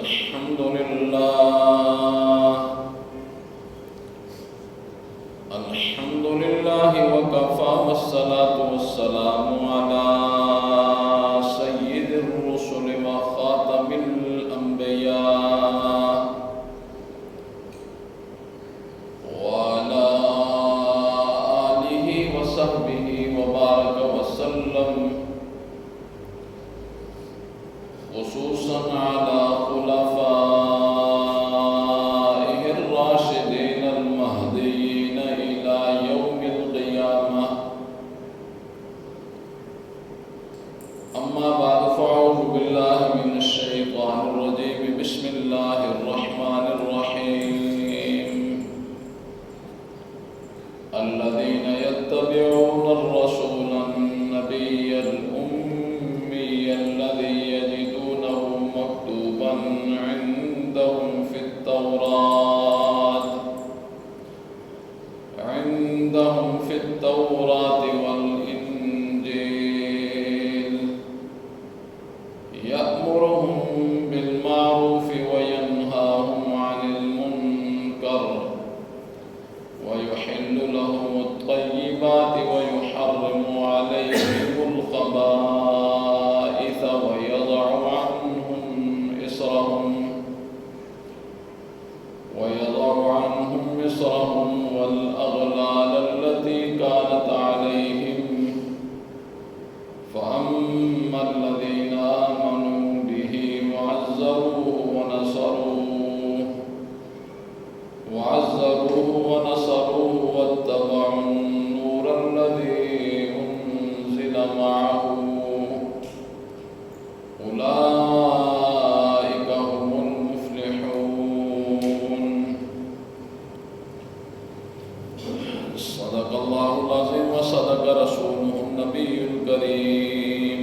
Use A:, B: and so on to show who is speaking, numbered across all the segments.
A: الحمد لله وكفى والصلاة والسلام على سيد الرسل وخاتم الأنبياء وعلى آله وصحبه وبارك وسلم، خصوصا على خلفائه الراشدين المهديين إلى يوم القيامة. أما بعد، فأعوذ بالله من الشيطان الرجيم. بسم الله الرحمن الرحيم. الذين يتبعون الرسول النبي الأمي الذي يجدونه مكتوبا عندهم في التوراة والإنجيل، يأمرهم بالمعروف وينهاهم عن المنكر، ويحل لهم الطيبات ويحرم عليهم الخبائث، ويضع عنهم إصرهم والأغلال التي كانت عليهم. فأما الذين آمنوا به وعزروه ونصروه واتبعوا النور الذي أنزل معه، أولئك هم المفلحون. صدق الله العظيم وصدق رسوله النبي الكريم،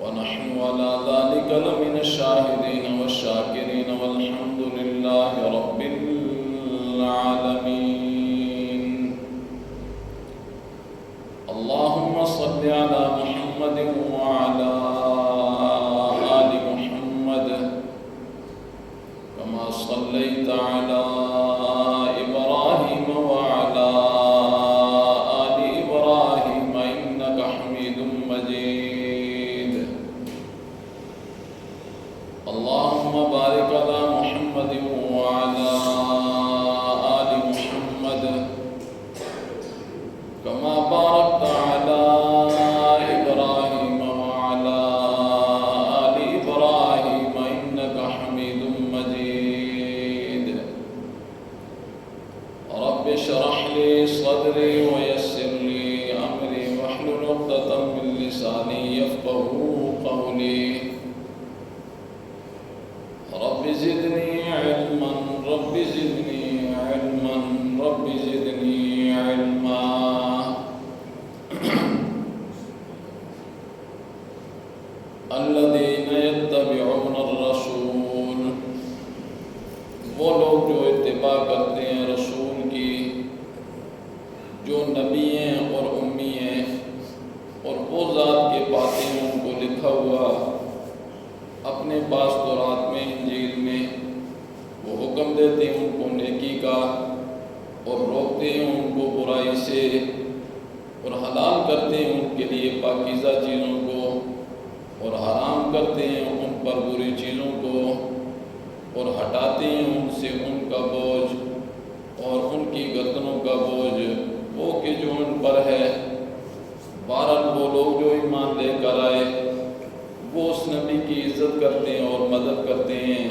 A: ونحن على ذلك لمن الشاهدين والشاكرين، والحمد لله رب العالمين. اللهم صل على محمد وعلى آل محمد كما صليت على إبراهيم وعلى آل إبراهيم إنك حميد مجيد. اللهم بارك على محمد وعلى آل محمد كما باركت على إبراهيم وعلى آل إبراهيم إنك حميد مجيد. رب اشرح لي صدري ويسر لي أمري واحلل عقدة من لساني يفقهوا قولي. رب زدني علما، رب زدني علما، رب زدني علما. الذين يتبعون الرسول، وہ لوگ جو اتباع کرتے ہیں رسول کی، جو نبی ہیں اور امی ہیں، اور وہ ذات کے پاتے ہیں ان کو لکھا ہوا اپنے پاس تورات میں، انجیل میں. وہ حکم دیتے ہیں ان کو نیکی کا اور روکتے ہیں ان کو برائی سے، اور حلال کرتے ہیں ان کے لیے پاکیزہ چیزوں کو، اور حرام کرتے ہیں ان پر بری چیزوں کو، اور ہٹاتے ہیں ان سے ان کا بوجھ اور ان کی گردنوں کا بوجھ وہ کہ جو ان پر ہے. بہرحال وہ لوگ جو ایمان لے کر آئے وہ اس نبی کی عزت کرتے ہیں اور مدد کرتے ہیں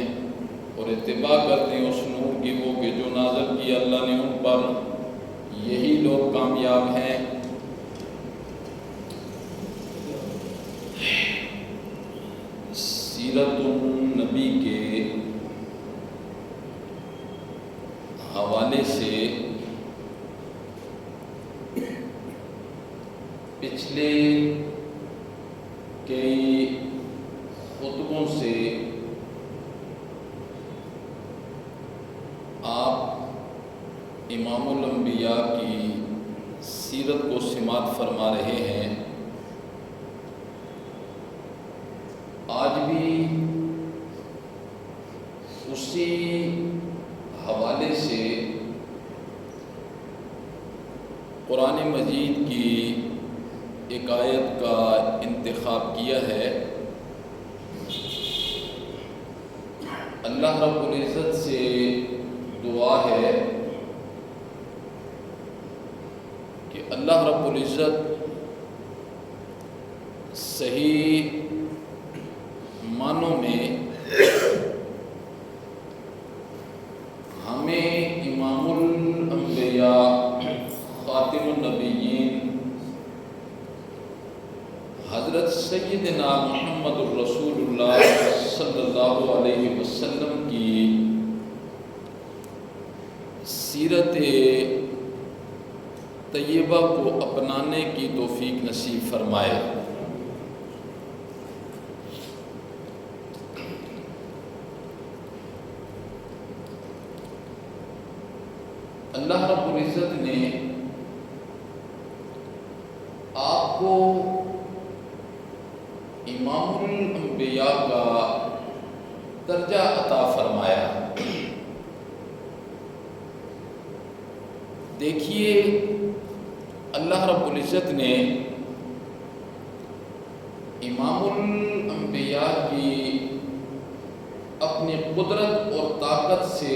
A: اور اتباع کرتے ہیں اس نور کی، وہ کہ جو نازل کی اللہ نے ان پر. یہی لوگ کامیاب ہیں. سیرت النبی کے حوالے سے پچھلے کئی خطبوں سے آپ امام الانبیاء کی سیرت کو سماعت فرما رہے ہیں. آج بھی قرآن مجید کی ایک آیت کا انتخاب کیا ہے۔ اللہ رب العزت سے دعا ہے کہ اللہ رب العزت صحیح معنوں میں ہمیں امام الانبیاء خاتم النبیین حضرت سیدنا محمد الرسول اللہ صلی اللہ علیہ وسلم کی سیرت طیبہ کو اپنانے کی توفیق نصیب فرمائے۔ اللہ رب العزت نے آپ کو امام الانبیاء کا درجہ عطا فرمایا۔ دیکھیے اللہ رب العزت نے امام الانبیاء کی اپنی قدرت اور طاقت سے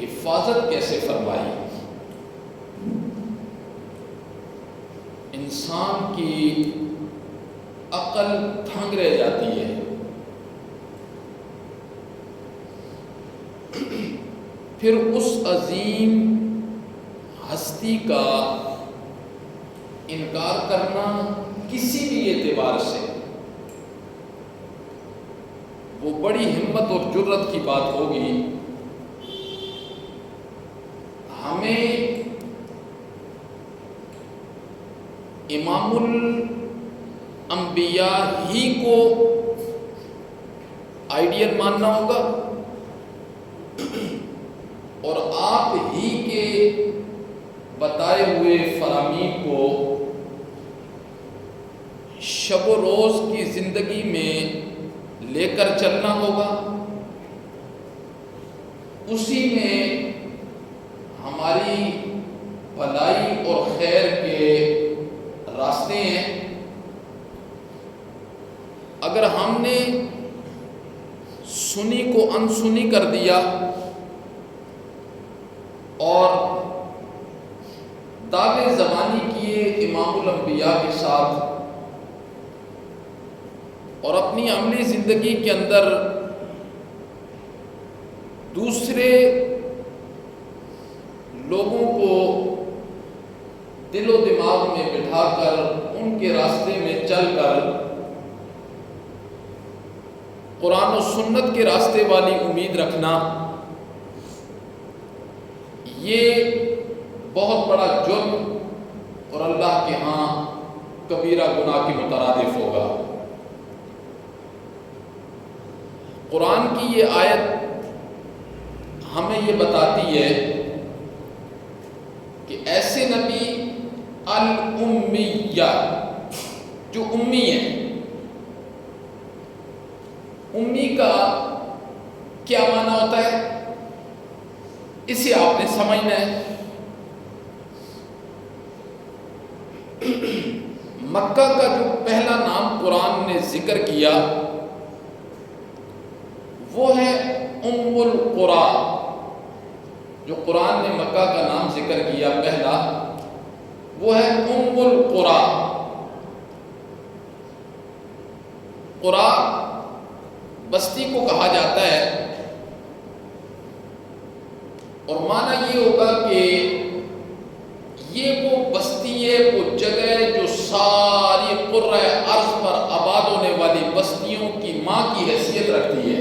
A: حفاظت کیسے فرمائی۔ انسان کی عقل تھنگ رہ جاتی ہے، پھر اس عظیم ہستی کا انکار کرنا کسی بھی اعتبار سے وہ بڑی ہمت اور جرت کی بات ہوگی۔ ہمیں امام الانبیاء ہی کو آئیڈیل ماننا ہوگا اور آپ ہی کے بتائے ہوئے فرامین کو شب و روز کی زندگی میں لے کر چلنا ہوگا۔ اسی میں ہماری بھلائی اور خیر کے راستے ہیں۔ اگر ہم نے سنی کو انسنی کر دیا اور دعوے زبانی کیے امام الانبیاء کے ساتھ اور اپنی عملی زندگی کے اندر دوسرے لوگوں کو دل و دماغ میں بٹھا کر ان کے راستے میں چل کر قرآن و سنت کے راستے والی امید رکھنا، یہ بہت بڑا جرم اور اللہ کے ہاں کبیرہ گناہ کے مترادف ہوگا۔ قرآن کی یہ آیت ہمیں یہ بتاتی ہے کہ ایسے نبی الامیہ جو امی ہیں، امی کا کیا معنی ہوتا ہے اسے آپ نے سمجھنا ہے۔ مکہ کا جو پہلا نام قرآن نے ذکر کیا وہ ہے ام القریٰ۔ جو قرآن نے مکہ کا نام ذکر کیا پہلا وہ ہے ام القریٰ۔ قریٰ بستی کو کہا جاتا ہے اور معنی یہ ہوگا کہ یہ وہ بستی ہے، وہ جگہ جو ساری قرۂ ارض پر آباد ہونے والی بستیوں کی ماں کی حیثیت رکھتی ہے۔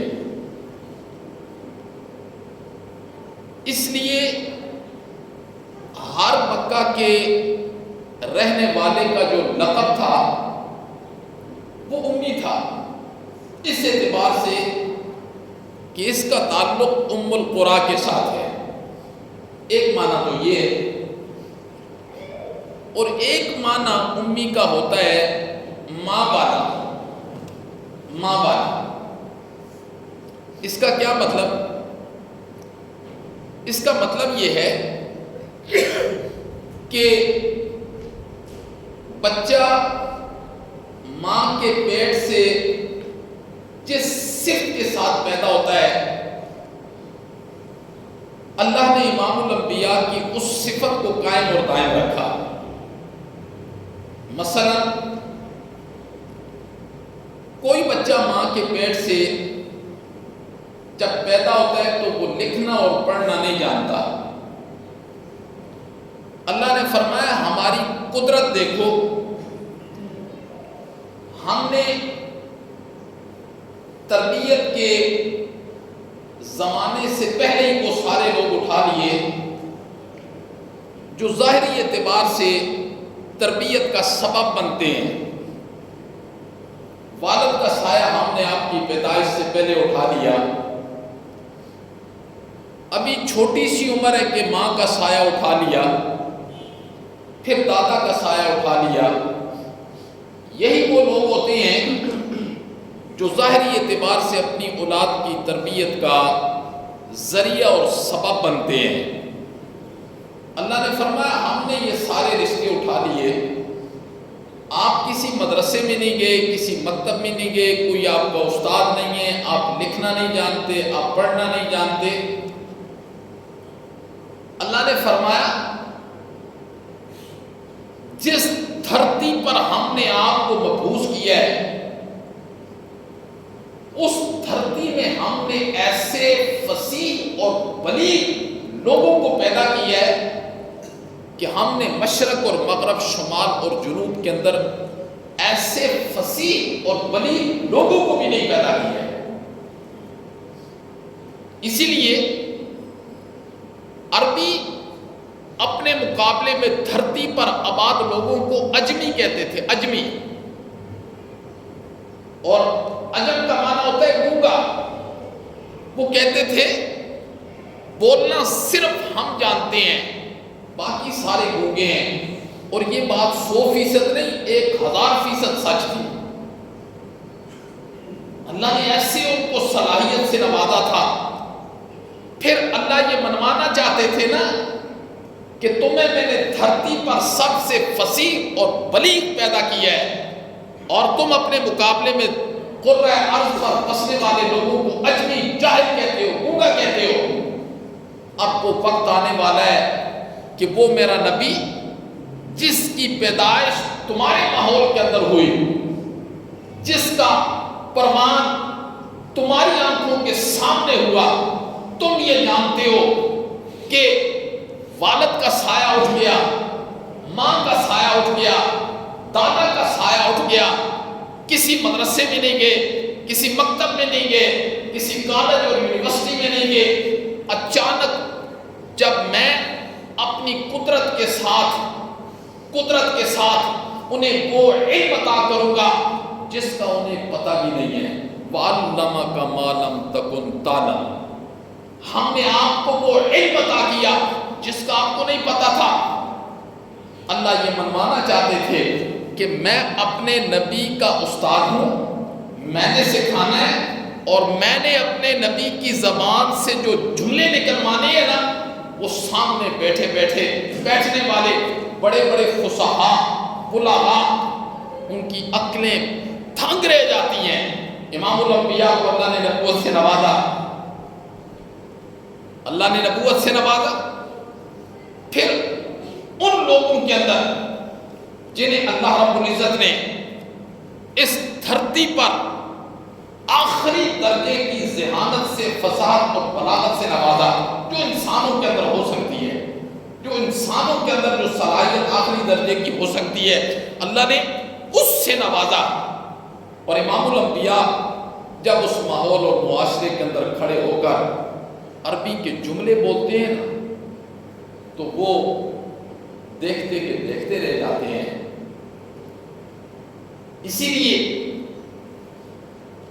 A: اس لیے ہر مکہ کے رہنے والے کا جو لقب تھا وہ امی تھا، اس اعتبار سے کہ اس کا تعلق ام القریٰ کے ساتھ ہے۔ ایک معنی تو یہ ہے، اور ایک معنی امی کا ہوتا ہے ماں والا، ماں والا۔ اس کا کیا مطلب؟ اس کا مطلب یہ ہے کہ بچہ ماں کے پیٹ سے جس صفت کے ساتھ پیدا ہوتا ہے، اللہ نے امام الانبیاء کی اس صفت کو قائم اور دائم رکھا۔ مثلا کوئی بچہ ماں کے پیٹ سے جب پیدا ہوتا ہے تو وہ لکھنا اور پڑھنا نہیں جانتا۔ اللہ نے فرمایا ہماری قدرت دیکھو، ہم نے تربیت کے زمانے سے پہلے ہی وہ سارے لوگ اٹھا لیے جو ظاہری اعتبار سے تربیت کا سبب بنتے ہیں۔ والد کا سایہ ہم نے آپ کی پیدائش سے پہلے اٹھا لیا، ابھی چھوٹی سی عمر ہے کہ ماں کا سایہ اٹھا لیا، پھر دادا کا سایہ اٹھا لیا۔ یہی وہ لوگ ہوتے ہیں جو ظاہری اعتبار سے اپنی اولاد کی تربیت کا ذریعہ اور سبب بنتے ہیں۔ اللہ نے فرمایا ہم نے یہ سارے رشتے اٹھا لیے، آپ کسی مدرسے میں نہیں گئے، کسی مکتب میں نہیں گئے، کوئی آپ کا استاد نہیں ہے، آپ لکھنا نہیں جانتے، آپ پڑھنا نہیں جانتے۔ اللہ نے فرمایا جس دھرتی پر ہم نے آپ کو مبعوث کیا ہے، اس دھرتی میں ہم نے ایسے فصیح اور بلیغ لوگوں کو پیدا کیا ہے کہ ہم نے مشرق اور مغرب، شمال اور جنوب کے اندر ایسے فصیح اور بلیغ لوگوں کو بھی نہیں پیدا کیا ہے۔ اسی لیے عربی اپنے مقابلے میں دھرتی پر آباد لوگوں کو اجمی کہتے تھے، اجمی، اور عجم کا معنی ہوتا ہے گونگا۔ وہ کہتے تھے بولنا صرف ہم جانتے ہیں، باقی سارے گونگے ہیں۔ اور یہ بات 100% نہیں، 1000% سچ تھی۔ اللہ نے ایسے ان کو صلاحیت سے نوازا تھا۔ پھر اللہ یہ منوانا چاہتے تھے نا کہ تمہیں میں نے دھرتی پر سب سے فصیح اور بلیغ پیدا کیا ہے، اور تم اپنے مقابلے میں قرۂ ارض پر بسنے والے لوگوں کو اجمی، جاہل کہتے ہو، گونگا کہتے ہو۔ اب وہ وقت آنے والا ہے کہ وہ میرا نبی جس کی پیدائش تمہارے ماحول کے اندر ہوئی، جس کا پروان تمہاری آنکھوں کے سامنے ہوا، تم یہ جانتے ہو کہ والد کا سایہ اٹھ گیا، ماں کا سایہ اٹھ گیا، دادا کا سایہ اٹھ گیا، کسی مدرسے میں نہیں گئے، کسی مکتب میں نہیں گئے، کسی کالج اور یونیورسٹی میں نہیں گئے۔ اچانک جب میں اپنی قدرت کے ساتھ انہیں وہ علم عطا کروں گا جس کا انہیں پتہ بھی نہیں ہے۔ وَعَلَّمَكَ مَا لَمْ تَكُنْ تَعْلَمُ، ہم نے آپ کو وہ علم عطا کیا جس کا آپ کو نہیں پتا تھا۔ اللہ یہ منوانا چاہتے تھے کہ میں اپنے نبی کا استاد ہوں، میں نے سکھانا ہے، اور میں نے اپنے نبی کی زبان سے جو جملے نکلوانے ہیں نا، وہ سامنے بیٹھنے والے بڑے بڑے فصحاء، بلغاء، ان کی عقلیں تھنگ رہ جاتی ہیں۔ امام الانبیاء کو اللہ نے نبوت سے نوازا، پھر ان لوگوں کے اندر جنہیں اللہ رب العزت نے اس دھرتی پر آخری درجے کی ذہانت سے، فصاحت اور بلاغت سے نوازا، جو انسانوں کے اندر ہو سکتی ہے، جو انسانوں کے اندر جو صلاحیت آخری درجے کی ہو سکتی ہے، اللہ نے اس سے نوازا۔ اور امام الانبیاء جب اس ماحول اور معاشرے کے اندر کھڑے ہو کر عربی کے جملے بولتے ہیں نا، تو وہ دیکھتے رہ جاتے ہیں۔ اسی لیے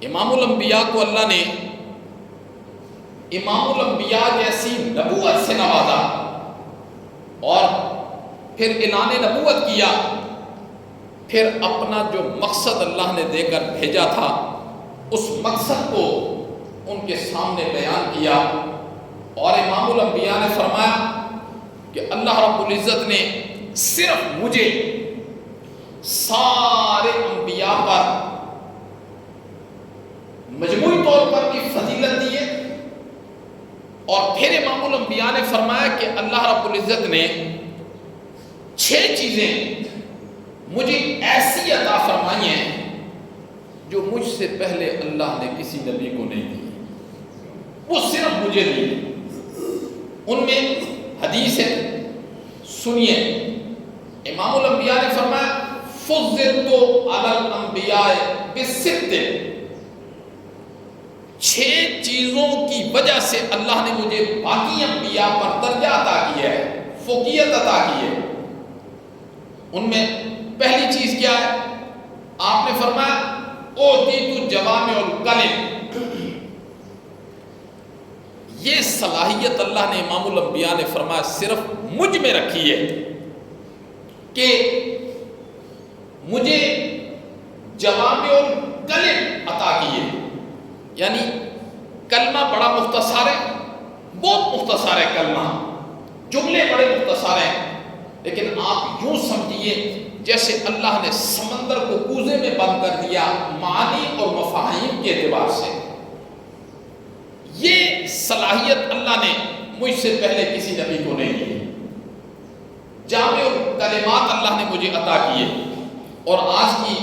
A: امام الانبیاء کو اللہ نے امام الانبیاء جیسی نبوت سے نوازا، اور پھر اعلان نبوت کیا، پھر اپنا جو مقصد اللہ نے دے کر بھیجا تھا اس مقصد کو ان کے سامنے بیان کیا۔ اور امام الانبیاء نے فرمایا کہ اللہ رب العزت نے صرف مجھے سارے انبیاء پر مجموعی طور پر بھی فضیلت دی ہے، اور پھر امام الانبیاء نے فرمایا کہ اللہ رب العزت نے 6 چیزیں مجھے ایسی عطا فرمائی ہیں جو مجھ سے پہلے اللہ نے کسی نبی کو نہیں دی، وہ صرف مجھے دی۔ ان میں حدیث ہے، سنیے، امام الانبیاء نے فرمایا فضلت علی الانبیاء بست، 6 چیزوں کی وجہ سے اللہ نے مجھے باقی انبیاء پر درجہ عطا کیا ہے، فوقیت عطا کی ہے۔ ان میں پہلی چیز کیا ہے؟ آپ نے فرمایا اوتیت جوامع الکلم، یہ صلاحیت اللہ نے امام الانبیاء نے فرمایا صرف مجھ میں رکھی ہے کہ مجھے جوامع الکلم عطا کی ہے، یعنی کلمہ بڑا مختصر ہے، بہت مختصر ہے کلمہ، جملے بڑے مختصر ہیں، لیکن آپ یوں سمجھیے جیسے اللہ نے سمندر کو کوزے میں بند کر دیا معانی اور مفاہیم کے اعتبار سے۔ یہ صلاحیت اللہ نے مجھ سے پہلے کسی نبی کو نہیں دی۔ جامع کلمات اللہ نے مجھے عطا کیے، اور آج کی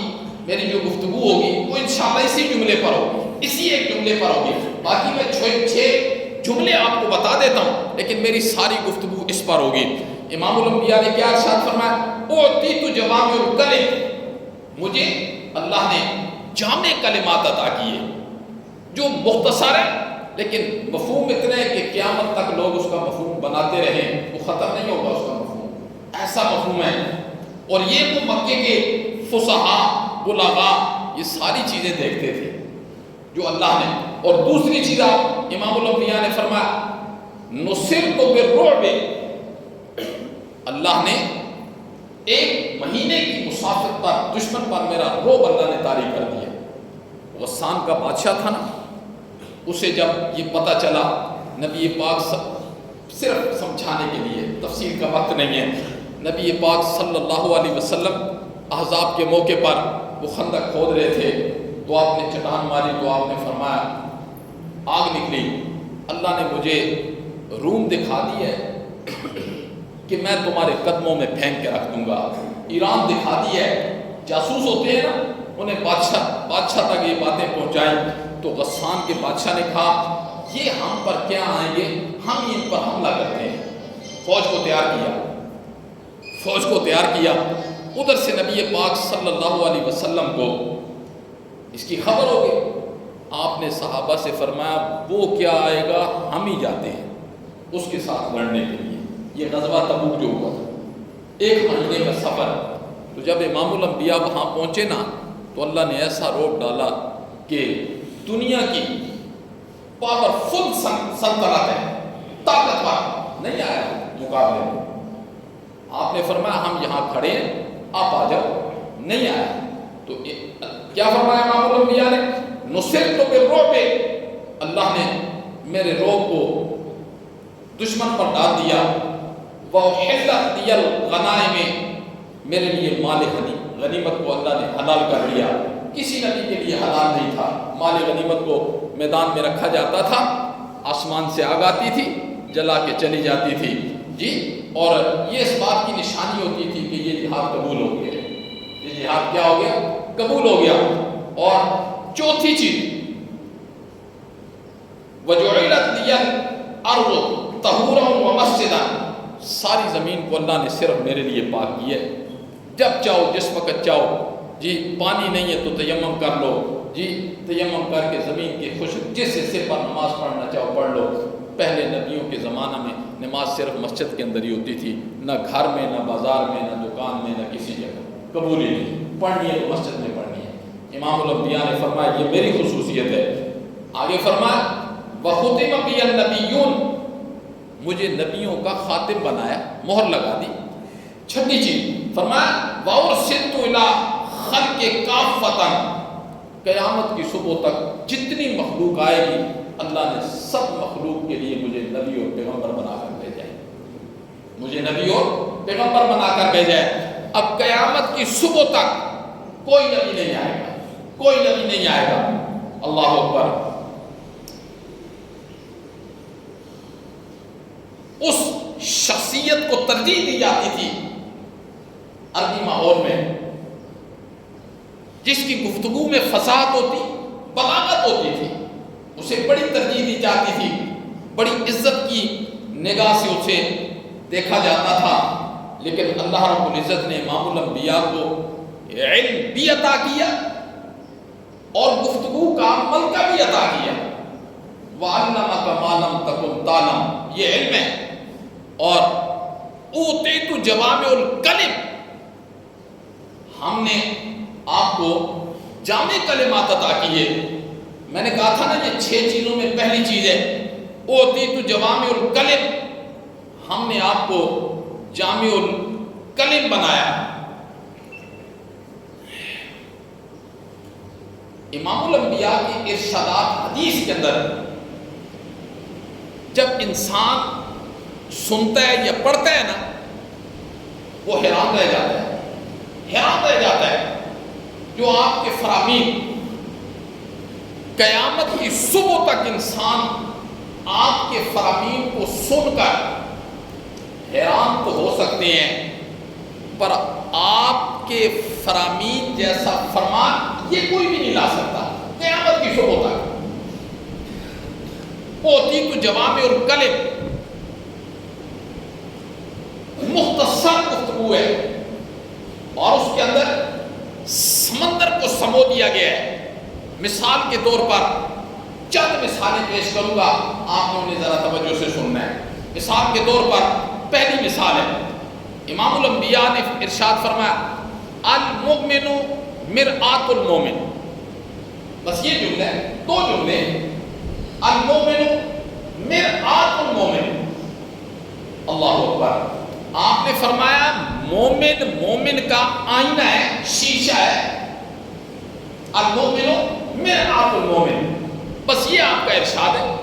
A: میری جو گفتگو ہوگی وہ انشاءاللہ اسی جملے پر ہوگی، اسی ایک جملے پر ہوگی۔ باقی میں 6 جملے آپ کو بتا دیتا ہوں، لیکن میری ساری گفتگو اس پر ہوگی۔ امام الانبیاء نے کیا ارشاد فرمایا؟ اوتیت جوامع الکلم، مجھے اللہ نے جامع کلمات عطا کیے جو مختصر ہے، لیکن مفہوم اتنا ہے کہ قیامت تک لوگ اس کا مفہوم بناتے رہیں، وہ ختم نہیں ہوگا اس کا مفہوم، ایسا مفہوم ہے۔ اور یہ وہ مکے کے فصحاء بلغاء یہ ساری چیزیں دیکھتے تھے جو اللہ نے۔ اور دوسری چیز امام الانبیاء نے فرمایا نصرت بالرعب، اللہ نے 1 مہینے کی مسافت پر دشمن پر میرا رعب اللہ نے طاری کر دیا۔ غسان کا بادشاہ تھا نا، اسے جب یہ پتہ چلا، نبی پاک صرف سمجھانے کے لیے، تفسیر کا وقت نہیں ہے، نبی پاک صلی اللہ علیہ وسلم احزاب کے موقع پر وہ خندق کھود رہے تھے، تو آپ نے چٹان ماری، تو آپ نے فرمایا آگ نکلی، اللہ نے مجھے روم دکھا دی ہے کہ میں تمہارے قدموں میں پھینک کے رکھ دوں گا، ایران دکھا دی ہے۔ جاسوس ہوتے ہیں نا، انہیں بادشاہ تک یہ باتیں پہنچائیں، تو غسان کے بادشاہ نے کہا یہ ہم پر کیا آئیں گے، ہم ان پر حملہ کرتے ہیں۔ فوج کو تیار کیا، ادھر سے نبی پاک صلی اللہ علیہ وسلم کو اس کی خبر ہو گئی۔ آپ نے صحابہ سے فرمایا وہ کیا آئے گا، ہم ہی جاتے ہیں اس کے ساتھ لڑنے کے لیے۔ یہ غزوہ تبوک جو ہوا تھا، 1 مہینے کا سفر، تو جب امام الانبیاء وہاں پہنچے نا، تو اللہ نے ایسا روب ڈالا کہ دنیا کی پاورفل سلطنت ہے، طاقتور نہیں آیا مقابلے میں۔ آپ نے فرمایا ہم یہاں کھڑے ہیں، آپ آ جاؤ، نہیں آیا۔ تو کیا فرمایا امام الانبیاء نے؟ نصرت بالرعب، اللہ نے میرے رعب کو دشمن پر ڈال دیا۔ وَأُحِلَّتْ لِيَ الْغَنَائِمِ، میرے لیے مال غنیمت کو اللہ نے حلال کر دیا۔ کسی نبی کے لیے حلال نہیں تھا، مال غنیمت کو میدان میں رکھا جاتا تھا، آسمان سے آگ آتی تھی، جلا کے چلی جاتی تھی جی، اور یہ اس بات کی نشانی ہوتی تھی کہ یہ جہاد قبول ہو گیا، یہ جہاد کیا ہو گیا، قبول ہو گیا۔ اور چوتھی چیز وَجُعِلَتْ لِيَ الْأَرْضُ طَهُورًا وَمَسْجِدًا، ساری زمین کو اللہ نے صرف میرے لیے پاک کی ہے۔ جب چاہو جس وقت چاہو جی، پانی نہیں ہے تو تیمم کر لو جی، تیمم کر کے زمین کے خشک جس حصے پر نماز پڑھنا چاہو پڑھ لو۔ پہلے نبیوں کے زمانہ میں نماز صرف مسجد کے اندر ہی ہوتی تھی، نہ گھر میں، نہ بازار میں، نہ دکان میں، نہ کسی جگہ، قبول ہی نہیں، پڑھنی ہے تو مسجد میں پڑھنی ہے۔ امام الانبیاء نے فرمایا یہ میری خصوصیت ہے۔ آگے فرمایا وَخُتِمَ بِيَ النَّبِيُّونَ، مجھے نبیوں کا خاتم بنایا، مہر لگا دی۔ چھٹی چیز فرمایا وَأُرْسِلْتُ إِلَىٰ خَلْقِ كَافَّةً، قیامت کی صبح تک جتنی مخلوق آئے گی اللہ نے سب مخلوق کے لیے مجھے نبی اور پیغمبر بنا کر بھیجا ہے، مجھے نبی اور پیغمبر بنا کر بھیجا ہے۔ اب قیامت کی صبح تک کوئی نبی نہیں آئے گا، کوئی نبی نہیں آئے گا۔ اللہ اکبر۔ اس شخصیت کو ترجیح دی جاتی تھی عربی ماحول میں، جس کی گفتگو میں فصاحت ہوتی، بلاغت ہوتی تھی، اسے بڑی ترجیح دی جاتی تھی، بڑی عزت کی نگاہ سے اسے دیکھا جاتا تھا۔ لیکن اللہ رب العزت نے امام الانبیاء کو علم بھی عطا کیا اور گفتگو کا عمل کا بھی عطا کیا۔ وَعَلَّمَكَ مَا لَمْ تَكُنْ تَعْلَمُ، یہ علم ہے۔ اور اوتیت جوامع الکلم، ہم نے آپ کو جامع کلمات عطا کیے۔ میں نے کہا تھا نا یہ 6 چیزوں میں پہلی چیز ہے اوتیت جوامع الکلم، ہم نے آپ کو جامع الکلم بنایا۔ امام الانبیاء کے ارشادات حدیث کے اندر جب انسان سنتا ہے یا پڑھتا ہے نا، وہ حیران رہ جاتا ہے، حیران رہ جاتا ہے۔ جو آپ کے فرامین قیامت کی صبح تک انسان آپ کے فرامین کو سن کر حیران تو ہو سکتے ہیں، پر آپ کے فرامین جیسا فرمان یہ کوئی بھی نہیں لا سکتا قیامت کی صبح تک۔ اوتیت جوامع الکلم، مختصر گفتگو ہے اور اس کے اندر سمندر کو سمو دیا گیا ہے۔ مثال کے طور پر چند مثالیں پیش کروں گا، آپ نے انہیں ذرا توجہ سے سننا ہے۔ مثال کے طور پر پہلی مثال ہے، امام الانبیاء نے ارشاد فرمایا المؤمن مرآت المومن، بس یہ جملہ ہے، 2 جملے، المؤمن مرآت المومن۔ اللہ اکبر۔ آپ نے فرمایا مومن مومن کا آئینہ ہے، شیشہ ہے، المؤمن مرآت المومن، بس یہ آپ کا ارشاد ہے۔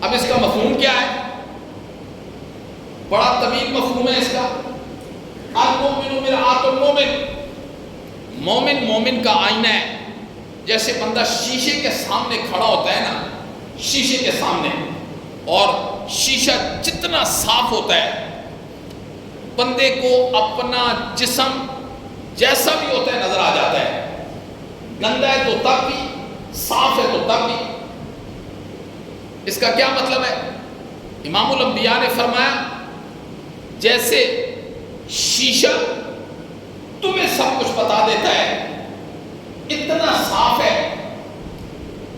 A: اب اس کا مفہوم کیا ہے؟ بڑا طویل مفہوم ہے اس کا۔ المؤمن مرآت المومن، مومن مومن کا آئینہ ہے۔ جیسے بندہ شیشے کے سامنے کھڑا ہوتا ہے نا، شیشے کے سامنے، اور شیشہ جتنا صاف ہوتا ہے بندے کو اپنا جسم جیسا بھی ہوتا ہے نظر آ جاتا ہے، گندا ہے تو تب بھی، صاف ہے تو تب بھی۔ اس کا کیا مطلب ہے؟ امام الانبیاء نے فرمایا جیسے شیشہ تمہیں سب کچھ بتا دیتا ہے، اتنا صاف ہے،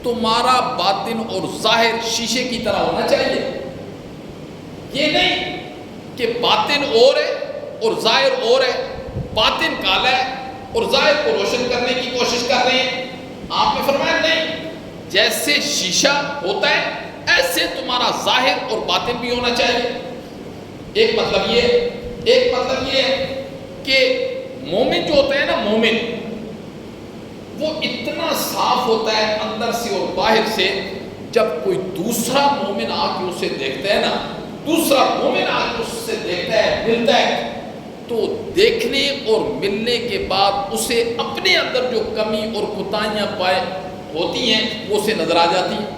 A: تمہارا باطن اور ظاہر شیشے کی طرح ہونا چاہیے۔ یہ نہیں کہ باطن اور ہے اور ظاہر اور ہے، باطن کالا ہے اور ظاہر کو روشن کرنے کی کوشش کر رہے ہیں۔ آپ نے فرمایا نہیں، جیسے شیشہ ہوتا ہے ایسے تمہارا ظاہر اور باطن بھی ہونا چاہیے۔ ایک مطلب یہ ہے کہ مومن جو ہوتا ہے نا، مومن وہ اتنا صاف ہوتا ہے اندر سے اور باہر سے، جب کوئی دوسرا مومن آ کے اسے دیکھتا ہے نا، دوسرا مومن آ کے اس سے دیکھتا ہے، ملتا ہے، تو دیکھنے اور ملنے کے بعد اسے اپنے اندر جو کمی اور کوتاہیاں پائے ہوتی ہیں وہ اسے نظر آ جاتی ہیں۔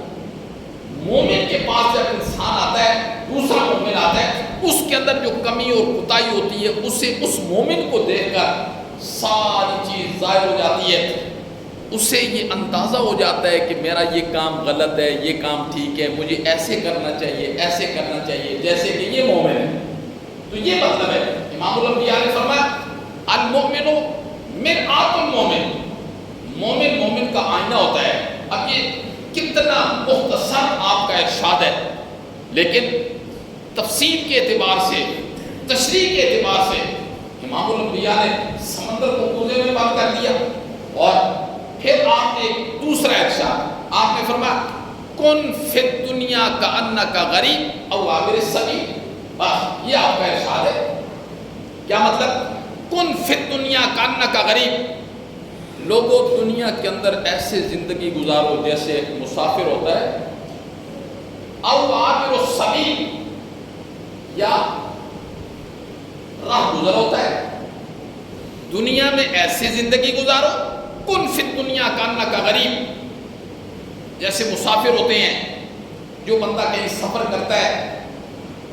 A: مومن کے پاس جب انسان آتا ہے، دوسرا مومن آتا ہے، اس کے اندر جو کمی اور کوتاہی ہوتی ہے اسے اس مومن کو دیکھ کر ساری چیز ظاہر ہو جاتی ہے۔ اسے یہ اندازہ ہو جاتا ہے کہ میرا یہ کام غلط ہے، یہ کام ٹھیک ہے، مجھے ایسے کرنا چاہیے، ایسے کرنا چاہیے، جیسے کہ یہ مومن ہے۔ تو یہ مطلب ہے، امام الانبیاء نے فرمایا المؤمن مرآت المومن، مومن مومن کا آئینہ ہوتا ہے۔ اب یہ کتنا مختصر آپ کا ارشاد ہے، لیکن تفصیل کے اعتبار سے، تشریح کے اعتبار سے امام الانبیاء نے سمندر کو کوزے میں بند کر دیا۔ اور پھر آپ نے ایک دوسرا ارشاد، آپ نے فرمایا کن فی الدنیا کأنک غریب او عابر السبیل، بس یہ آپ کا ارشاد ہے۔ کیا مطلب؟ کن فی الدنیا کأنک غریب، لوگوں دنیا کے اندر ایسے زندگی گزارو جیسے ایک مسافر ہوتا ہے، او عابر السبیل، یا راہ گزر ہوتا ہے، دنیا میں ایسی زندگی گزارو، کن فی الدنیا کانک غریب، جیسے مسافر ہوتے ہیں. جو بندہ کہیں سفر کرتا ہے،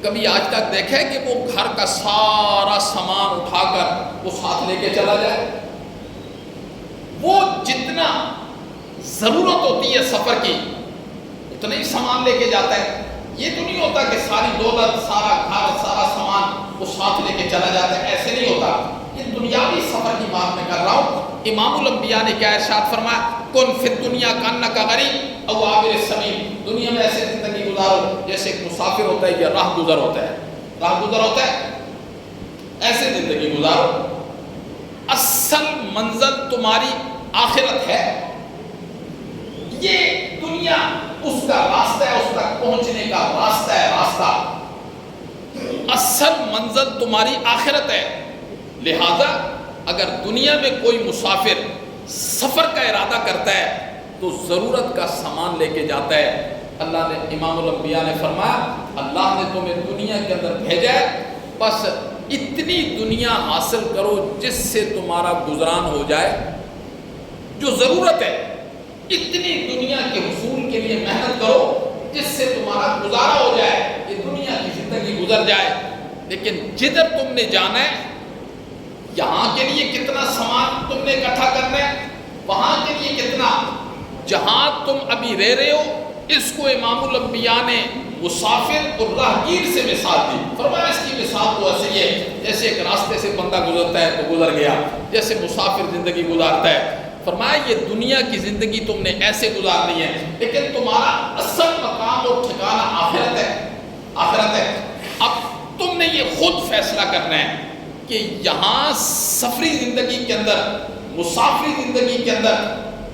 A: کبھی آج تک دیکھا ہے کہ وہ گھر کا سارا سامان اٹھا کر وہ ساتھ لے کے چلا جائے؟ وہ جتنا ضرورت ہوتی ہے سفر کی اتنا ہی سامان لے کے جاتا ہے. یہ تو نہیں ہوتا کہ ساری دولت، سارا گھر، سارا سامان وہ ساتھ لے کے چلا جاتا ہے، ایسے نہیں ہوتا. یہ دنیاوی سفر کی بات میں کر رہا ہوں. امام الانبیاء نے کیا ارشاد فرمایا؟ کن فی الدنیا کانک غریب او عابر السبیل. دنیا میں ایسے زندگی گزارو جیسے ایک مسافر ہوتا ہے یا راہ گزر ہوتا ہے. راہ گزر ہوتا ہے، ایسے زندگی گزارو. اصل منزل تمہاری آخرت ہے. یہ دنیا اس کا راستہ ہے، اس تک پہنچنے کا راستہ ہے، راستہ. اصل منزل تمہاری آخرت ہے. لہذا اگر دنیا میں کوئی مسافر سفر کا ارادہ کرتا ہے تو ضرورت کا سامان لے کے جاتا ہے. اللہ نے، امام الانبیاء نے فرمایا، اللہ نے تمہیں دنیا کے اندر بھیجا ہے، بس اتنی دنیا حاصل کرو جس سے تمہارا گزران ہو جائے. جو ضرورت ہے اتنی دنیا کے حصول کے لیے محنت کرو جس سے تمہارا گزارا ہو جائے، یہ دنیا کی زندگی گزر جائے. لیکن جدھر تم نے جانا ہے، یہاں کے لیے کتنا سامان تم نے اکٹھا کرنا ہے، وہاں کے لیے کتنا. جہاں تم ابھی رہ رہے ہو اس کو امام الانبیاء نے مسافر اور راہگیر سے مثال دی. فرمایا اس کی مثال تو ایسے ہی ہے جیسے ایک راستے سے بندہ گزرتا ہے تو گزر گیا، جیسے مسافر زندگی گزارتا ہے. فرمایا یہ دنیا کی زندگی تم نے ایسے گزارنی ہے، لیکن تمہارا اصل مقام اور ٹھکانہ آخرت ہے. آخرت ہے. اب تم نے یہ خود فیصلہ کرنا ہے کہ یہاں سفری زندگی کے اندر، مسافری زندگی کے اندر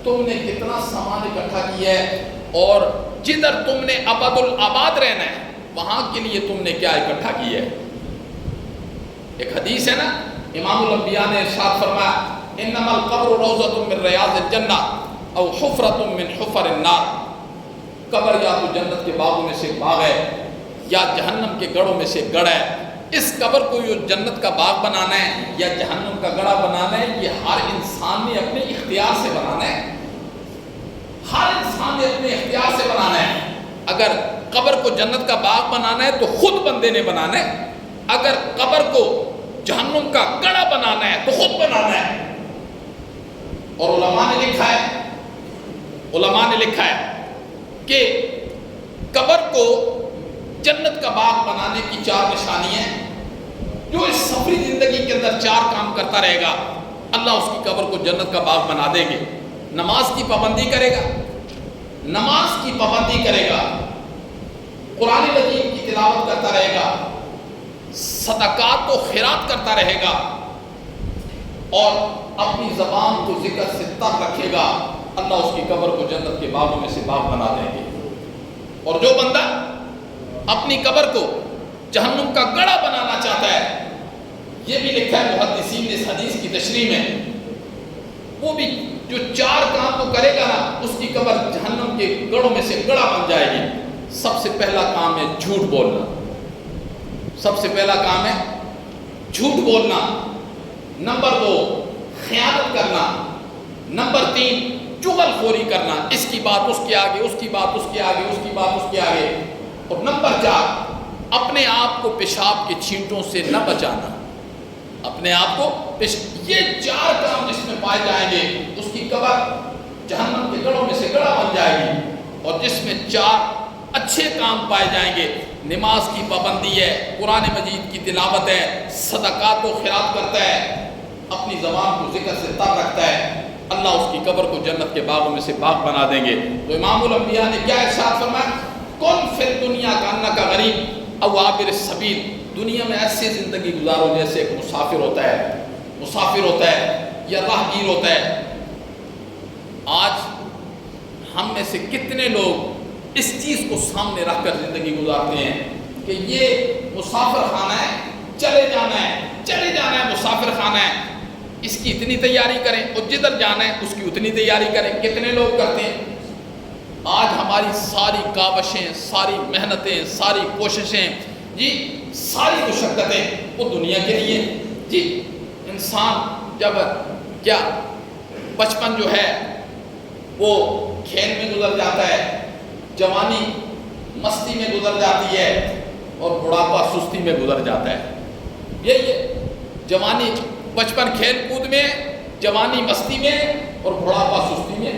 A: تم نے کتنا سامان اکٹھا کیا ہے، اور جدھر تم نے ابد الآباد رہنا ہے وہاں کے لیے تم نے کیا اکٹھا کیا ہے. ایک حدیث ہے نا، امام الانبیاء نے ارشاد فرمایا، انما القبر روضۃ من ریاض الجنہ او حفرۃ من حفر النار. قبر یا تو جنت کے باغوں میں سے باغ ہے یا جہنم کے گڑھوں میں سے گڑھ ہے. اس قبر کو جو جنت کا باغ بنانا ہے یا جہنم کا گڑھا بنانا ہے، یہ ہر انسان نے اپنے اختیار سے بنانا ہے. ہر انسان نے اپنے اختیار سے بنانا ہے. اگر قبر کو جنت کا باغ بنانا ہے تو خود بندے نے بنانا ہے. اگر قبر کو جہنم کا گڑھا بنانا ہے تو خود بنانا ہے. اور علماء نے لکھا ہے کہ قبر کو جنت کا باغ بنانے کی 4 نشانیاں ہیں. جو اس سفری زندگی کے اندر 4 کام کرتا رہے گا، اللہ اس کی قبر کو جنت کا باغ بنا دیں گے. نماز کی پابندی کرے گا، نماز کی پابندی کرے گا، قرآن مجید کی تلاوت کرتا رہے گا، صدقات و خیرات کرتا رہے گا، اور اپنی زبان کو ذکر سے تر رکھے گا، اللہ اس کی قبر کو جنت کے باغوں میں سے باغ بنا دیں گے. اور جو بندہ اپنی قبر کو جہنم کا گڑھا بنانا چاہتا ہے، یہ بھی لکھا ہے محدثین نے اس حدیث کی تشریح میں، وہ بھی جو 4 کام تو کرے گا نا، اس کی قبر جہنم کے گڑھوں میں سے گڑھا بن جائے گی. سب سے پہلا کام ہے جھوٹ بولنا. سب سے پہلا کام ہے جھوٹ بولنا. نمبر 2 خیانت کرنا. نمبر 3 چغل خوری کرنا، اس کی بات اس کے آگے، اس کی بات اس کے آگے، اس کی بات اس کے آگے. اور نمبر 4 اپنے آپ کو پیشاب کے چھینٹوں سے نہ بچانا. اپنے آپ کو یہ 4 کام جس میں پائے جائیں گے اس کی قبر جہنم کے گڑھوں میں سے گڑھا بن جائے گی. اور جس میں 4 اچھے کام پائے جائیں گے، نماز کی پابندی ہے، قرآن مجید کی تلاوت ہے، صدقات و خیرات کرتا ہے، اپنی زبان کو ذکر سے تر رکھتا ہے، اللہ اس کی قبر کو جنت کے باغوں میں سے باغ بنا دیں گے. تو امام الانبیاء نے کیا ارشاد فرمایا؟ کن فی الدنیا کانک غریب او عابر السبیل. دنیا میں ایسی زندگی گزارو جیسے ایک مسافر ہوتا ہے یا راہگیر ہوتا ہے. آج ہم میں سے کتنے لوگ اس چیز کو سامنے رکھ کر زندگی گزارتے ہیں کہ یہ مسافر خانہ ہے، چلے جانا ہے، مسافر خانہ ہے، اس کی اتنی تیاری کریں، اور جدھر جانا ہے اس کی اتنی تیاری کریں. کتنے لوگ کرتے ہیں؟ آج ہماری ساری کاوشیں، ساری محنتیں، ساری کوششیں، جی ساری مشقتیں وہ دنیا کے لیے. جی انسان جب کیا بچپن جو ہے وہ کھیل میں گزر جاتا ہے، جوانی مستی میں گزر جاتی ہے اور بڑھاپا سستی میں گزر جاتا ہے. یہی ہے جوانی، بچپن کھیل کود میں، جوانی مستی میں اور بڑھاپا سستی میں،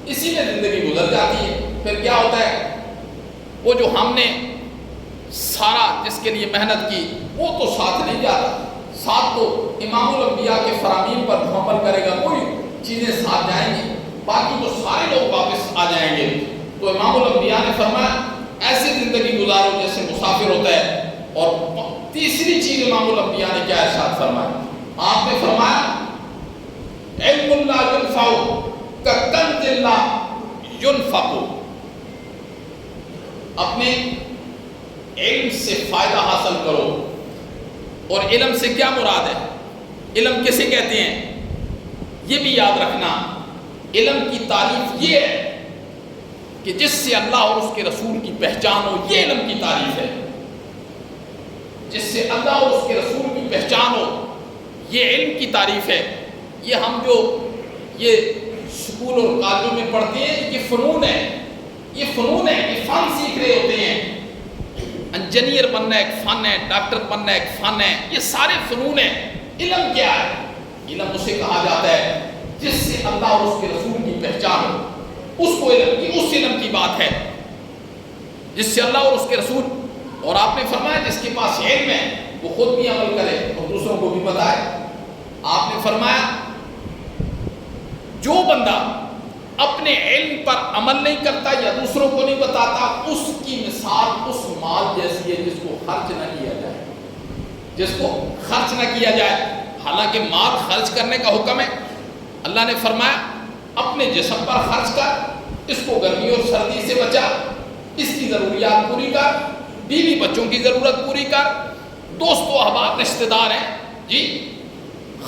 A: اسی میں زندگی گزر جاتی ہے. پھر کیا ہوتا ہے، وہ جو ہم نے سارا جس کے لیے محنت کی وہ تو ساتھ نہیں جاتا. ساتھ تو امام الانبیاء کے فرامین پر جو عمل کرے گا کوئی چیزیں ساتھ جائیں گی، باقی تو سارے لوگ واپس آ جائیں گے. تو امام الانبیاء نے فرمایا ایسی زندگی گزارو جیسے مسافر ہوتا ہے. اور تیسری چیز امام الانبیاء نے کیا ارشاد فرمایا، آپ نے فرمایا علم اللہ ينفع كکنز اللہ ينفق. اپنے علم سے فائدہ حاصل کرو. اور علم سے کیا مراد ہے، علم کسے کہتے ہیں، یہ بھی یاد رکھنا. علم کی تعریف یہ ہے کہ جس سے اللہ اور اس کے رسول کی پہچان ہو، یہ علم کی تعریف ہے. جس سے اللہ اور اس کے رسول کی پہچان ہو، یہ علم کی تعریف ہے. یہ ہم جو یہ اسکول اور کالجوں میں پڑھتے ہیں یہ فنون ہے، یہ فنون ہے، یہ فن سیکھ رہے ہوتے ہیں. انجینئر بننا ایک فن ہے، ڈاکٹر بننا ایک فن ہے، یہ سارے فنون ہیں. علم کیا ہے، علم اسے کہا جاتا ہے جس سے اللہ اور اس کے رسول کی پہچان ہو، اس کو علم کی، اس علم کی بات ہے جس سے اللہ اور اس کے رسول. اور آپ نے فرمایا جس کے پاس علم ہے وہ خود بھی عمل کرے اور دوسروں کو بھی بتائے. آپ نے فرمایا جو بندہ اپنے علم پر عمل نہیں کرتا یا دوسروں کو نہیں بتاتا، اس کی مثال اس مال جیسی ہے جس کو خرچ نہ کیا جائے، جس کو خرچ نہ کیا جائے. حالانکہ مال خرچ کرنے کا حکم ہے. اللہ نے فرمایا اپنے جسم پر خرچ کر، اس کو گرمی اور سردی سے بچا، اس کی ضروریات پوری کر، بیوی بچوں کی ضرورت پوری کر، دوست و احباب رشتہ دار ہیں جی،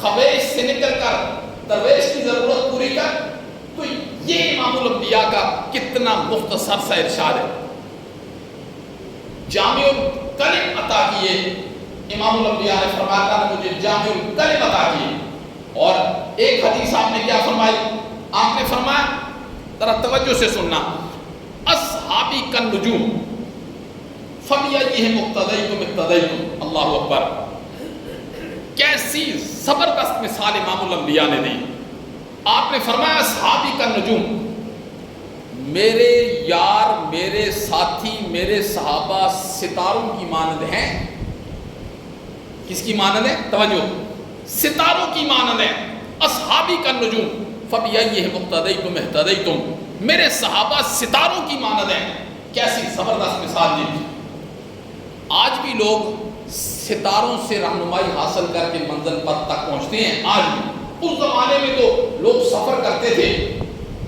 A: خبیث سے نکل کر درویش کی ضرورت پوری کر. تو یہ امام الانبیاء کا کتنا مختصر سا ارشاد ہے. جامع الکلم عطا کیے امام الانبیاء نے فرمایا اللہ نے مجھے جامع الکلم عطا کیے. اور ایک حدیث آپ نے کیا فرمائی، آپ نے فرمایا ذرا توجہ سے سننا، اصحابی کالنجوم فبأیہم اقتدیتم اقتدیتم. اللہ اکبر، کیسی زبردست مثال امام الانبیاء نے دی. آپ نے فرمایا اصحابی کالنجوم، میرے یار، میرے ساتھی، میرے صحابہ ستاروں کی مانند ہیں. کس کی مانند ہے، توجہ، ستاروں کی مانند ہے. اصحابی کالنجوم فبأیہم اقتدیتم اہتدیتم، میرے صحابہ ستاروں کی مانند ہیں. کیسی زبردست مثال دی. آج بھی لوگ ستاروں سے رہنمائی حاصل کر کے منزل پر تک پہنچتے ہیں. آج بھی، اس زمانے میں تو لوگ سفر کرتے تھے،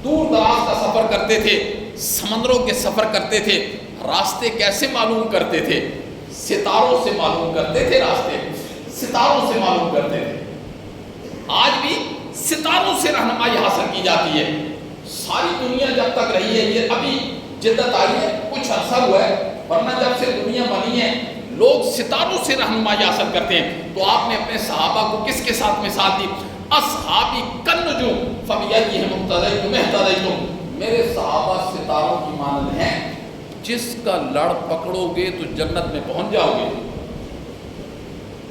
A: دور دراز کا سفر کرتے تھے، سمندروں کے سفر کرتے تھے. راستے کیسے معلوم کرتے تھے، ستاروں سے معلوم کرتے تھے، راستے ستاروں سے معلوم کرتے تھے. آج بھی ستاروں سے رہنمائی حاصل کی جاتی ہے. ساری دنیا جب تک رہی ہے، یہ ابھی جدت آئی ہے، کچھ عرصہ ہوا ہے، ورنہ جب سے دنیا بنی ہے لوگ ستاروں سے رہنمائی حاصل کرتے ہیں. تو آپ نے اپنے صحابہ کو کس کے ساتھ مثال دی، اصحابی کالنجوم فبأیہم اقتدیتم اہتدیتم، میرے صحابہ ستاروں کی مانند ہیں. جس کا لڑ پکڑو گے تو جنت میں پہنچ جاؤ گے،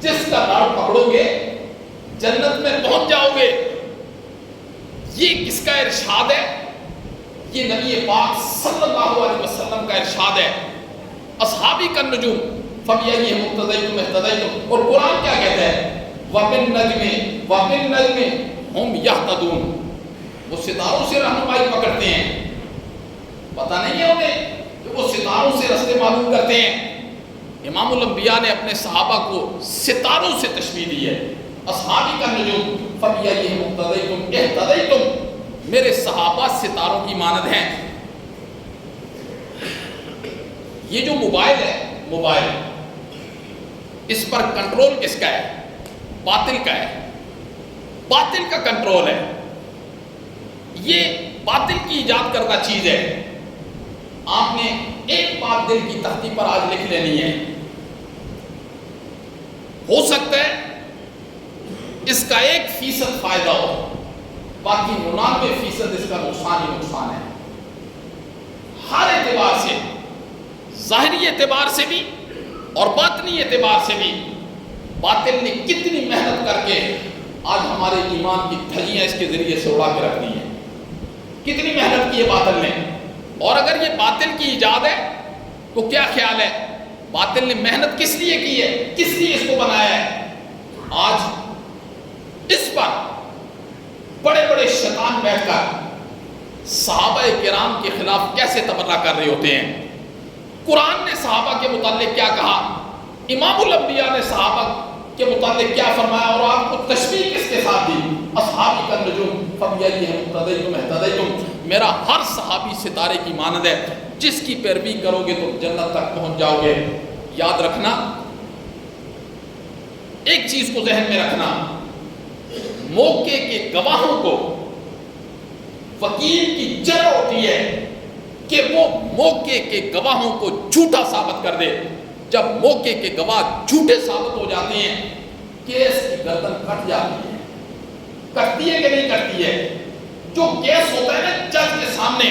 A: جس کا لڑ پکڑو گے جنت میں پہنچ جاؤ گے. یہ کس کا ارشاد ہے، یہ نبی پاک صلی اللہ علیہ وسلم کا ارشاد ہے. اصحابی کالنجوم فبأیہم اقتدیتم اہتدیتم. اور قرآن کیا کہتا ہے، وَبِالنَّجْمِ هُمْ يَهْتَدُونَ، وہ ستاروں سے رہنمائی پکڑتے ہیں. پتہ نہیں ہے انہیں کہ وہ ستاروں سے راستے معلوم کرتے ہیں. امام الانبیاء نے اپنے صحابہ کو ستاروں سے تشبیہ دی ہے. اصحابی کالنجوم فبأیہم اقتدیتم اہتدیتم، میرے صحابہ ستاروں کی مانند ہیں. یہ جو موبائل ہے، موبائل، اس پر کنٹرول کس کا ہے، باطل کا ہے. باطل کا کنٹرول ہے. یہ باطل کی ایجاد کردہ چیز ہے. آپ نے ایک بات دل کی تختی پر آج لکھ لینی ہے. ہو سکتا ہے اس کا 1% فائدہ ہو، باقی 99% اس کا نقصان ہی نقصان ہے، ہر اعتبار سے، ظاہری اعتبار سے بھی اور باطنی اعتبار سے بھی۔ باطل نے کتنی محنت کر کے آج ہمارے ایمان کی دھجیاں اس کے ذریعے سے اڑا کے رکھ دی ہیں، کتنی محنت کی ہے باطل نے۔ اور اگر یہ باطل کی ایجاد ہے تو کیا خیال ہے باطل نے محنت کس لیے کی ہے، کس لیے اس کو بنایا ہے؟ آج اس پر بڑے بڑے شیطان بیٹھ کر صحابہ کرام کے خلاف کیسے تبرہ کر رہے ہوتے ہیں۔ قرآن نے صحابہ کے متعلق کیا کہا، امام الانبیاء نے صحابہ کے متعلق کیا فرمایا، اور آپ کو تشبیہ کس کے ساتھ دی، اصحابی کالنجوم فبأیہم اقتدیتم اہتدیتم، میرا ہر صحابی ستارے کی مانند ہے، جس کی پیروی کرو گے تو جنت تک پہنچ جاؤ گے۔ یاد رکھنا، ایک چیز کو ذہن میں رکھنا، موقع کے گواہوں کو وکیل کی جرأت ہوتی ہے کہ وہ موقع کے گواہوں کو جھوٹا ثابت کر دے۔ جب موقع کے گواہ جھوٹے ثابت ہو جاتے ہیں، کیس کی گردن کٹ جاتی ہے، کٹتی ہے کہ نہیں کٹتی ہے؟ جو کیس ہوتا ہے نا جج کے سامنے،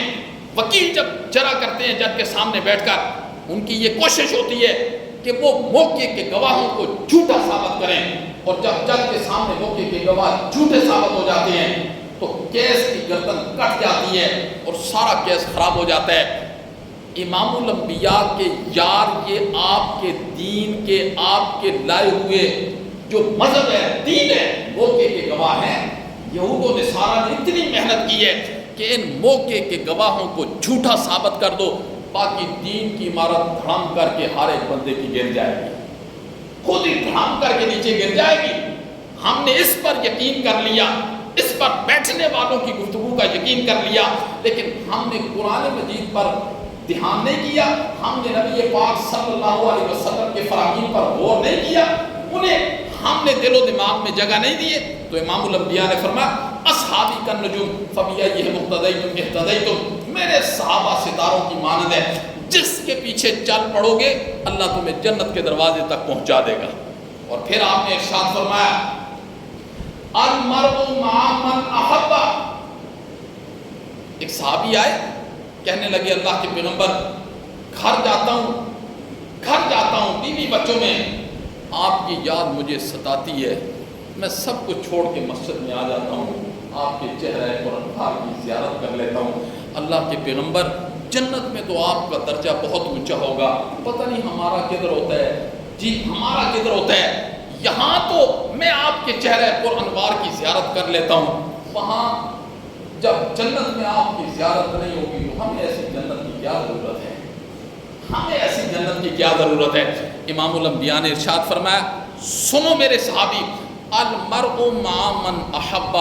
A: وکیل جب جرا کرتے ہیں جج کے سامنے بیٹھ کر، ان کی یہ کوشش ہوتی ہے کہ وہ موقع کے گواہوں کو جھوٹا ثابت کریں، اور جب جج کے سامنے موقع کے گواہ جھوٹے ثابت ہو جاتے ہیں تو کیس کی گردن کٹ جاتی ہے اور سارا کیس خراب ہو جاتا ہے۔ امام الانبیاء کے یار، یہ آپ کے دین کے، آپ کے لائے ہوئے جو مذہب ہے، دین ہے، موقع کے گواہ ہیں۔ یہود و نصارہ نے اتنی محنت کی ہے کہ ان موقع کے گواہوں کو جھوٹا ثابت کر دو، باقی دین کی عمارت دھڑام کر کے ہر ایک بندے کی گر جائے گی، خود ہی دھڑام کر کے نیچے گر جائے گی۔ ہم نے اس پر یقین کر لیا، اس پر بیٹھنے والوں کی گفتگو کا یقین کر لیا، لیکن ہم نے قرآن مجید پر دھیان نہیں کیا، ہم نے نبی پاک صلی اللہ علیہ وسلم کے فرامین پر غور نہیں کیا، انہیں ہم نے دل و دماغ میں جگہ نہیں دیے۔ تو امام الانبیاء نے فرمایا اصحابی کالنجوم فبأیہم اقتدیتم اہتدیتم، میرے صحابہ ستاروں کی مانند ہے، جس کے پیچھے چل پڑو گے اللہ تمہیں جنت کے دروازے تک پہنچا دے گا۔ اور پھر آپ نے ارشاد فرمایا المرء مع من احب، ایک صحابی آئے کہنے لگے اللہ کے پیغمبر، گھر جاتا ہوں بیوی بچوں میں آپ کی یاد مجھے ستاتی ہے، میں سب کچھ چھوڑ کے مسجد میں آ جاتا ہوں، آپ کے چہرہ پرانوار کی زیارت کر لیتا ہوں۔ اللہ کے پیغمبر، جنت میں تو آپ کا درجہ بہت اونچا ہوگا، پتہ نہیں ہمارا کدھر ہوتا ہے؟ جی ہمارا کدھر ہوتا ہے؟ یہاں تو میں آپ کے چہرہ پرانوار کی زیارت کر لیتا ہوں، وہاں جب جنت میں آپ کی زیارت نہیں ہوگی تو ہمیں ایسی جنت کی کیا ضرورت ہے؟ ہمیں ایسی جنت کی کیا ضرورت ہے؟ امام الانبیاء نے ارشاد فرمایا سنو میرے صحابی، المرء مع من احب،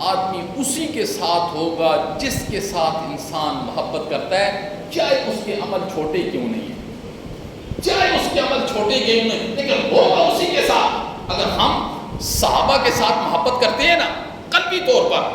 A: آدمی اسی کے ساتھ ہوگا جس کے ساتھ انسان محبت کرتا ہے، چاہے اس کے عمل چھوٹے کیوں نہیں ہیں، چاہے اس کے عمل چھوٹے کیوں نہیں، لیکن ہوگا اسی کے ساتھ۔ اگر ہم صحابہ کے ساتھ محبت کرتے ہیں نا قلبی طور پر،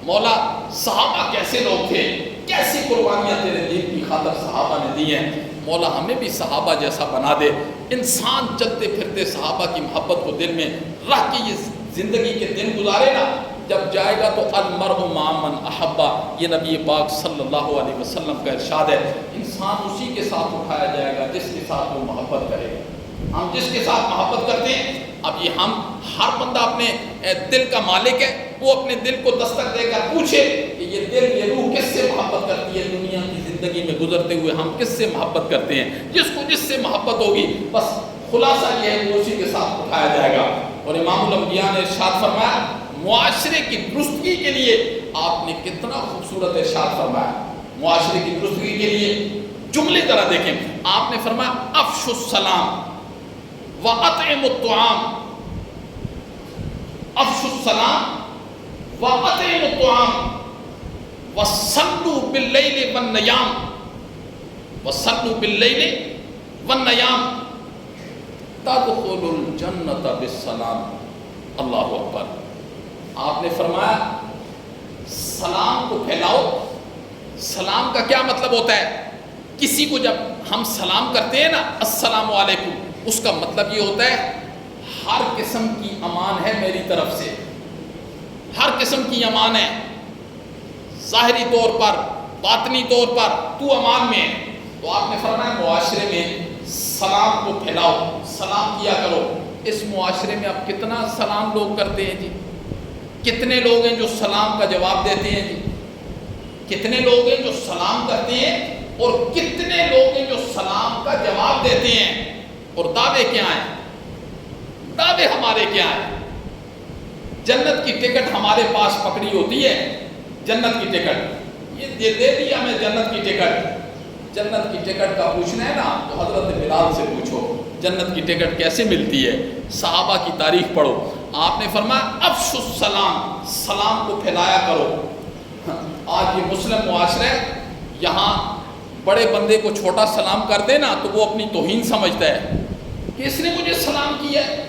A: مولا صحابہ کیسے لوگ تھے، کیسی قربانیاں تیرے دین کی خاطر صحابہ نے دی ہیں، مولا ہمیں بھی صحابہ جیسا بنا دے۔ انسان چلتے پھرتے صحابہ کی محبت کو دل میں رکھ کے یہ زندگی کے دن گزارے نا، جب جائے گا تو المرء مع من احب، یہ نبی پاک صلی اللہ علیہ وسلم کا ارشاد ہے، انسان اسی کے ساتھ اٹھایا جائے گا جس کے ساتھ وہ محبت کرے گا۔ ہم جس کے ساتھ محبت کرتے ہیں، اب یہ ہم ہر بندہ اپنے دل کا مالک ہے، وہ اپنے دل کو دستک دے کر پوچھے کہ یہ دل، یہ روح کس سے محبت کرتی ہے، دنیا کی زندگی میں گزرتے ہوئے ہم کس سے محبت کرتے ہیں؟ جس کو جس سے محبت ہوگی بس خلاصہ یہ ہے وہ اسی کے ساتھ اٹھایا جائے گا۔ اور امام الانبیاء نے ارشاد فرمایا معاشرے کی درستگی کے لیے آپ نے کتنا خوبصورت ارشاد فرمایا، معاشرے کی درستگی کے لیے جملے ذرا دیکھیں، آپ نے فرمایا افشوا السلام واطعموا الطعام، افشوا السلام واطعموا الطعام وصلوا باللیل والنیام، وصلوا باللیل والنیام تدخلوا الجنت بالسلام۔ اللہ اکبر۔ آپ نے فرمایا سلام کو پھیلاؤ۔ سلام کا کیا مطلب ہوتا ہے؟ کسی کو جب ہم سلام کرتے ہیں نا السلام علیکم، اس کا مطلب یہ ہوتا ہے ہر قسم کی امان ہے میری طرف سے، ہر قسم کی امان ہے، ظاہری طور پر، باطنی طور پر تو امان میں ہے۔ تو آپ نے فرمایا معاشرے میں سلام کو پھیلاؤ، سلام کیا کرو۔ اس معاشرے میں اب کتنا سلام لوگ کرتے ہیں جی؟ کتنے لوگ ہیں جو سلام کا جواب دیتے ہیں جی؟ کتنے لوگ ہیں جو سلام کرتے ہیں اور کتنے لوگ ہیں جو سلام کا جواب دیتے ہیں؟ اور دعوے کیا ہیں؟ دعوے ہمارے کیا ہیں؟ جنت کی ٹکٹ ہمارے پاس پکڑی ہوتی ہے، جنت کی ٹکٹ یہ دے دی ہمیں جنت کی ٹکٹ۔ جنت کی ٹکٹ کا پوچھنا ہے نا تو حضرت بلال سے پوچھو جنت کی ٹکٹ کیسے ملتی ہے۔ صحابہ کی تاریخ پڑھو، آپ نے فرمایا افشوا السلام، سلام کو پھیلایا کرو۔ آج یہ مسلم معاشرہ ہے، یہاں بڑے بندے کو چھوٹا سلام کر دے نا تو وہ اپنی توہین سمجھتا ہے کہ اس نے مجھے سلام کیا ہے،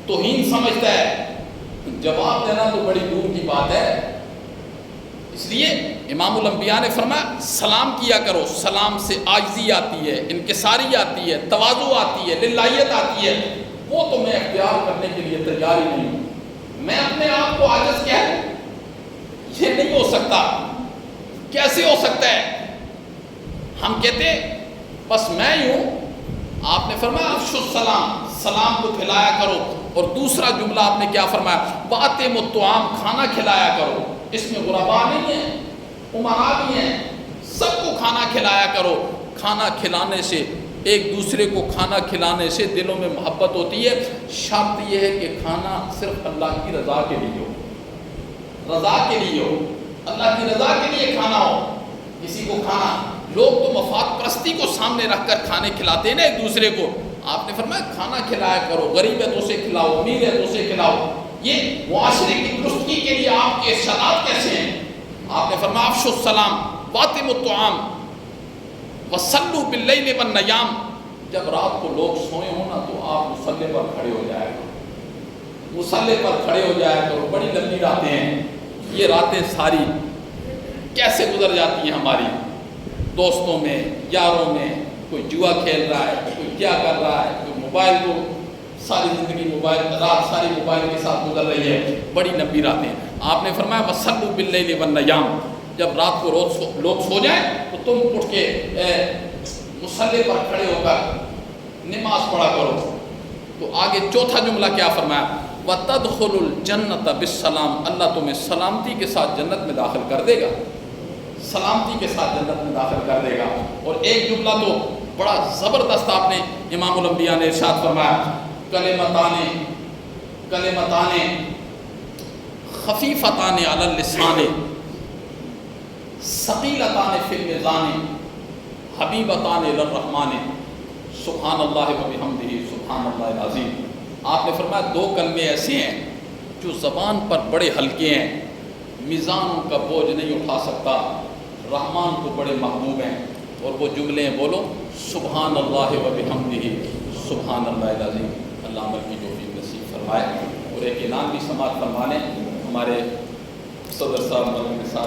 A: توہین سمجھتا ہے۔ جواب دینا تو بڑی دور کی بات ہے۔ اس لیے امام الانبیاء نے فرمایا سلام کیا کرو، سلام سے عاجزی آتی ہے، انکساری آتی ہے، تواضع آتی ہے، للہیت آتی ہے۔ وہ تو میں اختیار کرنے کے لیے تیار ہی نہیں ہوں، میں اپنے آپ کو عاجز کہہ دوں، یہ نہیں ہو سکتا۔ کیسے ہو سکتا ہے؟ ہم کہتے بس میں ہی ہوں۔ آپ نے فرمایا افشوا السلام، سلام کو پھیلایا کرو۔ اور دوسرا جملہ آپ نے کیا فرمایا؟ وَأَطْعِمُوا الطَّعَامَ، کھانا کھلایا کرو۔ اس میں غربا نہیں ہیں، امراء بھی ہیں، سب کو کھانا کھلایا کرو۔ کھانا کھلانے سے، ایک دوسرے کو کھانا کھلانے سے دلوں میں محبت ہوتی ہے۔ شرط یہ ہے کہ کھانا صرف اللہ کی رضا کے لیے ہو، رضا کے لیے ہو، اللہ کی رضا کے لیے کھانا ہو۔ کسی کو کھانا، لوگ تو مفاد پرستی کو سامنے رکھ کر کھانے کھلاتے ہیں نا ایک دوسرے کو۔ آپ نے فرمایا کھانا کھلایا کرو، غریب ہے تو اسے کھلاؤ، امیر ہے تو اسے کھلاؤ۔ یہ معاشرے کی درستگی کے لیے آپ کے ارشادات کیسے ہیں؟ آپ نے فرمایا افشوا السلام وَأَطْعِمُوا الطَّعَامَ وَصَلُّوا بِاللَّيْلِ وَالنَّيَامِ، جب رات کو لوگ سوئے ہوں نا تو آپ مصلے پر کھڑے ہو جائے گا، مصلے پر کھڑے ہو جائے کرو۔ بڑی لمبی راتیں ہیں، یہ راتیں ساری کیسے گزر جاتی ہیں ہماری، دوستوں میں، یاروں میں، کوئی جوا کھیل رہا ہے، کوئی کیا کر رہا ہے، کوئی موبائل کو ساری زندگی موبائل، رات ساری موبائل کے ساتھ گزر رہی ہے، بڑی لمبی راتیں۔ آپ نے فرمایا وَصَلُّوا بِاللَّيْلِ وَالنَّيَامِ، جب رات کو لوگ سو جائیں تو تم اٹھ کے مصلے پر کھڑے ہو کر نماز پڑھا کرو۔ تو آگے چوتھا جملہ کیا فرمایا؟ وَتَدْخُلُ الْجَنَّةَ بِالسَّلَامِ، اللہ تمہیں سلامتی کے ساتھ جنت میں داخل کر دے گا، سلامتی کے ساتھ جنت میں داخل کر دے گا۔ اور ایک جملہ تو بڑا زبردست آپ نے امام الانبیاء نے ارشاد فرمایا کلمتان خفیفتان علی اللسان ثقیلتان فی المیزان حبیبتان الی الرحمن سبحان اللہ و بحمدہ سبحان اللہ العظیم۔ آپ نے فرمایا دو کلمے ایسے ہیں جو زبان پر بڑے ہلکے ہیں، میزانوں کا بوجھ نہیں اٹھا سکتا، رحمان کو بڑے محبوب ہیں۔ اور وہ جملے ہیں، بولو سبحان اللہ و بحمدہ سبحان اللہ العظیم۔ اللہ عمل کی توفیق نصیب فرمائے۔ اور ایک اعلان بھی سماعت فرمانے، ہمارے صدر صاحب مولانا نثار